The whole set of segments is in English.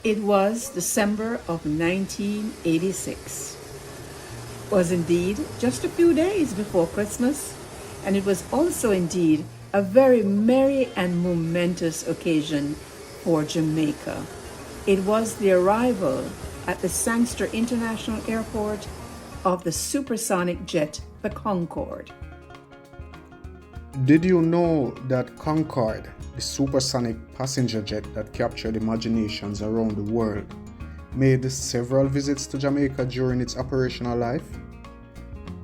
It was December of 1986. It was indeed just a few days before Christmas, and it was also indeed a very merry and momentous occasion for Jamaica. It was the arrival at the Sangster International Airport of the supersonic jet, the Concorde. Did you know that Concorde, the supersonic passenger jet that captured imaginations around the world, made several visits to Jamaica during its operational life?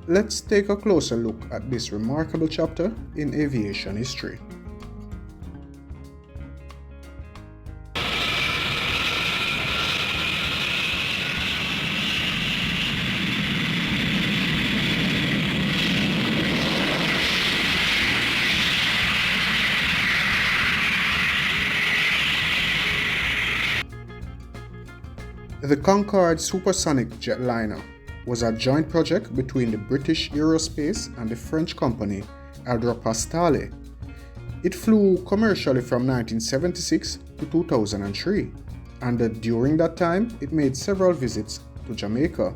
Let's take a closer look at this remarkable chapter in aviation history. The Concorde supersonic jetliner was a joint project between the British Aerospace and the French company Aeropostale. It flew commercially from 1976 to 2003, and during that time it made several visits to Jamaica,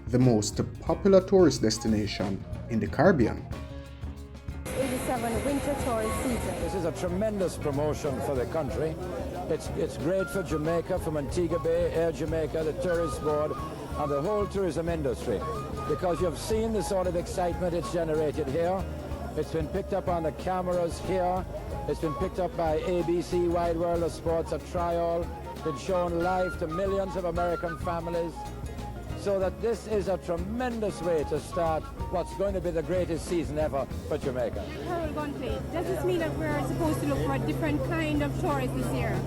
the most popular tourist destination in the Caribbean. 87 winter tourist season. This is a tremendous promotion for the country. It's great for Jamaica, for Montego Bay, Air Jamaica, the tourist board, and the whole tourism industry, because you've seen the sort of excitement it's generated here. It's been picked up on the cameras here. It's been picked up by ABC, Wide World of Sports, a trial. Been shown live to millions of American families. So that this is a tremendous way to start what's going to be the greatest season ever for Jamaica. Harold Gunplay, does this mean that we're supposed to look for a different kind of tourists this year?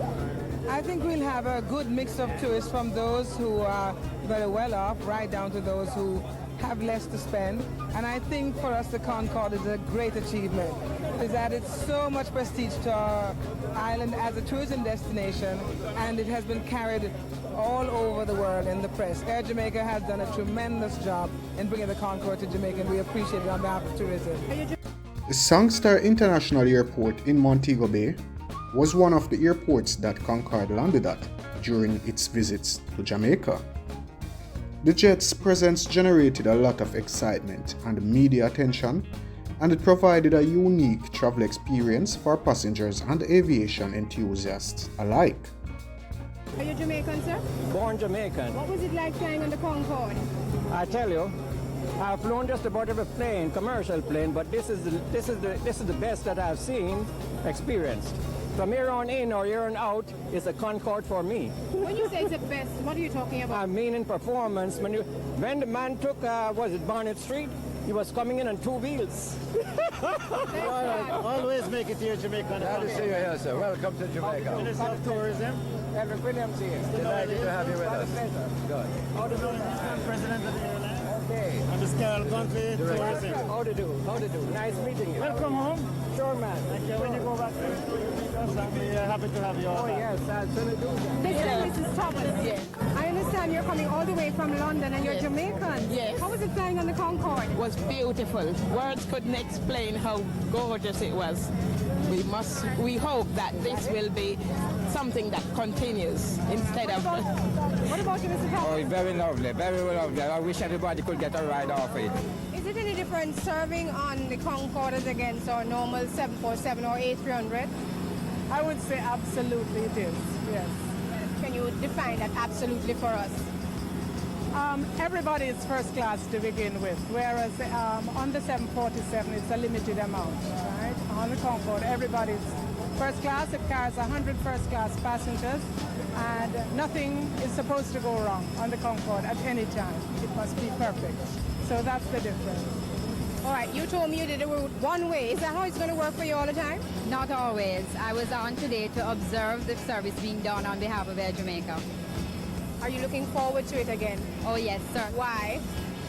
I think we'll have a good mix of tourists, from those who are very well off right down to those who have less to spend. And I think for us the Concorde is a great achievement. It's added so much prestige to our island as a tourism destination, and it has been carried all over the world in the press. Air Jamaica has done a tremendous job in bringing the Concorde to Jamaica, and we appreciate it on behalf of tourism. The Sangster International Airport in Montego Bay was one of the airports that Concorde landed at during its visits to Jamaica. The jet's presence generated a lot of excitement and media attention, and it provided a unique travel experience for passengers and aviation enthusiasts alike. Are you Jamaican, sir? Born Jamaican. What was it like flying on the Concorde? I tell you, I've flown just about every plane, commercial plane, but this is the best that I've seen, experienced. From here on in or here on out, it's a Concorde for me. When you say it's the best, what are you talking about? I mean in performance. When the man took, was it Barnett Street? He was coming in on two wheels. All right, always make it here, Jamaica. Glad to see you here, sir. Welcome to Jamaica. Minister of Tourism. Edwin Williams here. Delighted to have you with What a us. pleasure. Good. How to do? President of the airline. Okay. And the Carl Gunplay Tourism. How to do? How to do? Nice meeting you. Welcome home. Sure, man. Thank you. When you go back, I'll be happy to have you all Oh, back. yes, I'll certainly do that. Mrs. Thomas. Yes. I understand you're coming all the way from London and you're Yes. Jamaican. Yes. How was it flying on the Concorde? Was beautiful. Words couldn't explain how gorgeous it was. We hope that this will be something that continues instead of. What about you, Mr. Thomas? Oh, very lovely, very lovely. I wish everybody could get a ride off it. Is it any different serving on the Concorde as against our normal 747 or A300? I would say absolutely it is, yes. Can you define that absolutely for us? Everybody is first class to begin with, whereas on the 747 it's a limited amount, right? On the Concorde, everybody's first class. It carries 100 first class passengers, and nothing is supposed to go wrong on the Concorde at any time. It must be perfect. So that's the difference. All right, you told me you did it one way. Is that how it's going to work for you all the time? Not always. I was on today to observe the service being done on behalf of Air Jamaica. Are you looking forward to it again? Oh yes, sir. Why?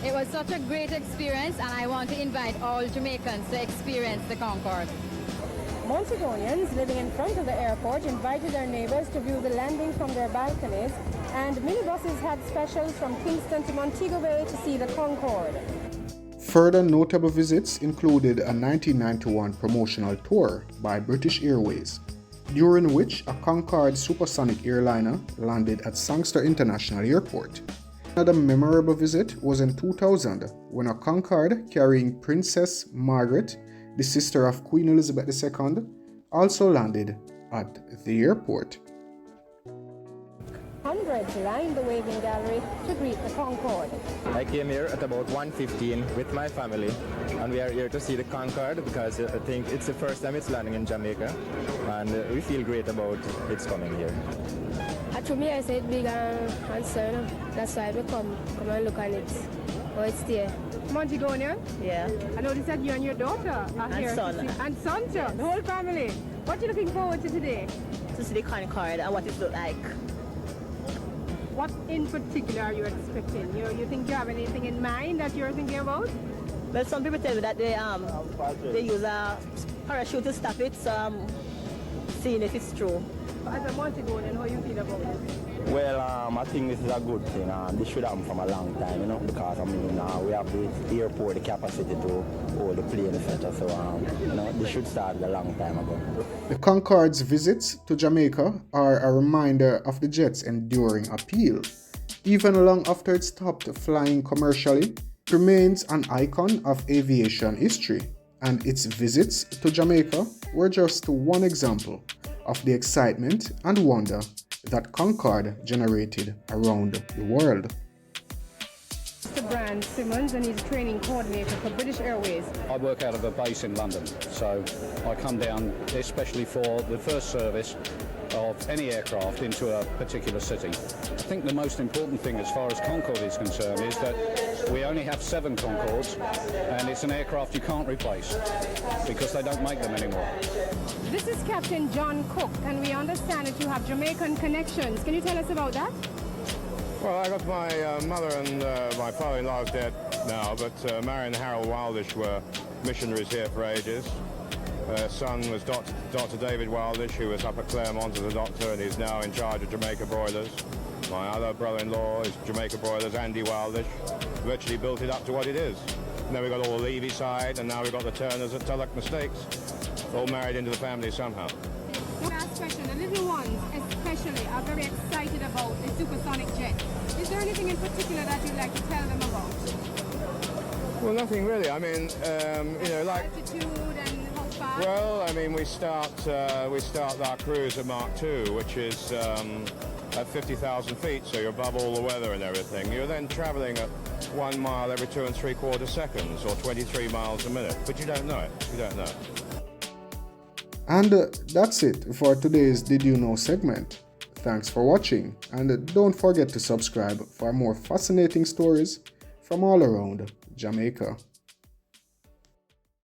It was such a great experience, and I want to invite all Jamaicans to experience the Concorde. Montegonians living in front of the airport invited their neighbors to view the landing from their balconies, and minibuses had specials from Kingston to Montego Bay to see the Concorde. Further notable visits included a 1991 promotional tour by British Airways, during which a Concorde supersonic airliner landed at Sangster International Airport. Another memorable visit was in 2000 when a Concorde carrying Princess Margaret, the sister of Queen Elizabeth II, also landed at the airport. Hundreds lined the waving gallery to greet the Concorde. I came here at about 1:15 with my family, and we are here to see the Concorde because I think it's the first time it's landing in Jamaica, and we feel great about its coming here. To me, I say it's big and so that's why we come and look at it. Oh, it's there. Montagonian? Yeah. I noticed that you and your daughter are here. And son too, the whole family. What are you looking forward to today? To see the Concorde and what it looks like. What in particular are you expecting? You think you have anything in mind that you're thinking about? Well, some people tell me that they use a parachute to stop it, so I'm seeing if it's true. As a Montagonian, how you feel about it? Well, I think this is a good thing. This should happen from a long time, because we have the airport, the capacity to hold the plane, etc. So, this should start a long time ago. The Concorde's visits to Jamaica are a reminder of the jet's enduring appeal. Even long after it stopped flying commercially, it remains an icon of aviation history, and its visits to Jamaica were just one example of the excitement and wonder that Concorde generated around the world. Mr. Brand Simmons, and he's a training coordinator for British Airways. I work out of a base in London, so I come down especially for the first service of any aircraft into a particular city. I think the most important thing as far as Concorde is concerned is that we only have 7 Concordes, and it's an aircraft you can't replace because they don't make them anymore. This is Captain John Cook, and we understand that you have Jamaican connections. Can you tell us about that? Well, I got my mother and my father-in-law's dead now, but Mary and Harold Wildish were missionaries here for ages. Son was Dr. David Wildish, who was up at Claremont as a doctor, and he's now in charge of Jamaica Broilers. My other brother-in-law is Jamaica Broilers, Andy Wildish, virtually built it up to what it is. And then we've got all the Levy side, and now we've got the Turners at Tulloch Mistakes, all married into the family somehow. Last question. The little ones especially are very excited about the supersonic jet. Is there anything in particular that you'd like to tell them about? Well, nothing really. I mean, like altitude and how far? Well, I mean, we start our cruise at Mark II, which is at 50,000 feet, so you're above all the weather and everything. You're then traveling at 1 mile every 2 3/4 seconds, or 23 miles a minute. But you don't know it. You don't know. And that's it for today's Did You Know segment. Thanks for watching, and don't forget to subscribe for more fascinating stories from all around Jamaica.